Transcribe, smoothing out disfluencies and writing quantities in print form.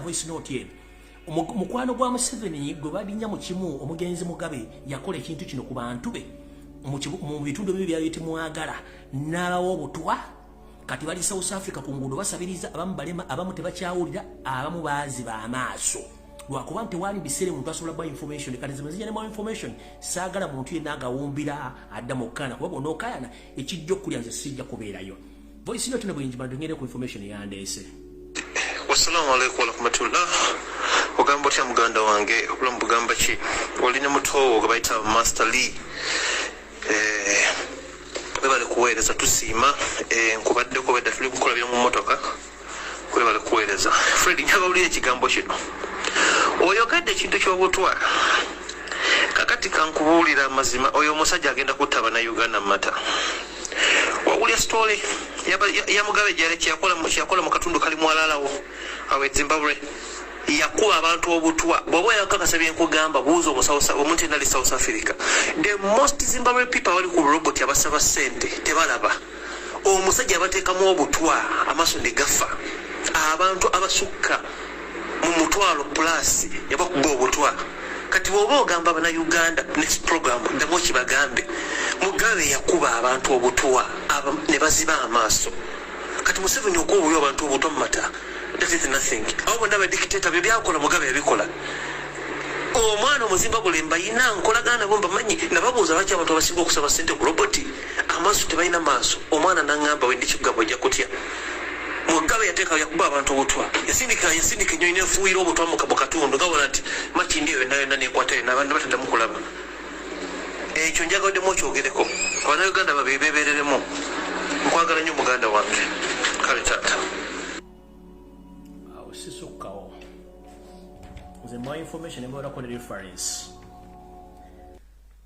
voice note ye mukwano gwa Museveni gwe badinya mu kimu omugenzi Mugabe yakola ekintu kino ku bantu be mu bitundu bibiri byayite mwagala n'abawo obutwa kati bali South Africa ku nguudo basabiriza abamu balema abamu tebakyawulira abamu baaziba amaaso lwakuba nti wali biseere muntu asobola kuba information kati zimazija ne information saagala muntu yenna agawumbira adda mu kkana kuba bonna okayana ekijja okulya nze sijja kubeerayo voice note ne bwenjima ndongere ku information yandeese. Wassalamu alaikum warahmatullah. Ogamba otya muganda wange obulamu bugamba ki olina mutowo gwe bayita Master Lee bale kuweereza tusiima nkubaddeko bedda tuli kukola bino mu mmotoka kwe bale kuweereza Fred nyabawulira ekigambo kino oyogedde ekintu ky'obutwa kakati kankubuulira amazima oyo omusajja agenda kutaba na Uganda mata wawulya story ya Mugabe gyali kyakola mu katundu kali mwalalawo awe Zimbabwe yakuba abantu obutwa bwoba yakakasa byenkugamba buuza omuntu endali South Africa the most Zimbabwe people bali ku robot abasaba sente tebalaba omusajja abateekamu obutwa amaaso ne gafa abantu abasukka mu mutwalo plus yabakuba obutwa kati bwoba ogamba bana Uganda next program ndamo kibagambe Mugabe yakuba abantu obutwa ne baziba amaaso kati Museveni okuba abantu obutwa mu mata. That is nothing. Abo ndaba dictator byakola Mugabe yabikola. Omwana omuzimbabwe mbayina nkolagana bomba manyi nababuuza lwaki abantu abasinga okusaba sente ku roboti amaaso tebalina maaso omwana nangamba wendi kigabo ojja kutya Mugabe yateeka yakuba abantu obutwa yasindika ennyonyi nefuuyira obutwa mu katundu gabona nti maki ndiyo yonna nekwata n'abantu bataddamu kulaba ekyo njagaddemu okyogereko Abanayuganda babeebereremu nkwagala nnyo muganda wange kale taata sisukkawo nze mwa information embalako ne reference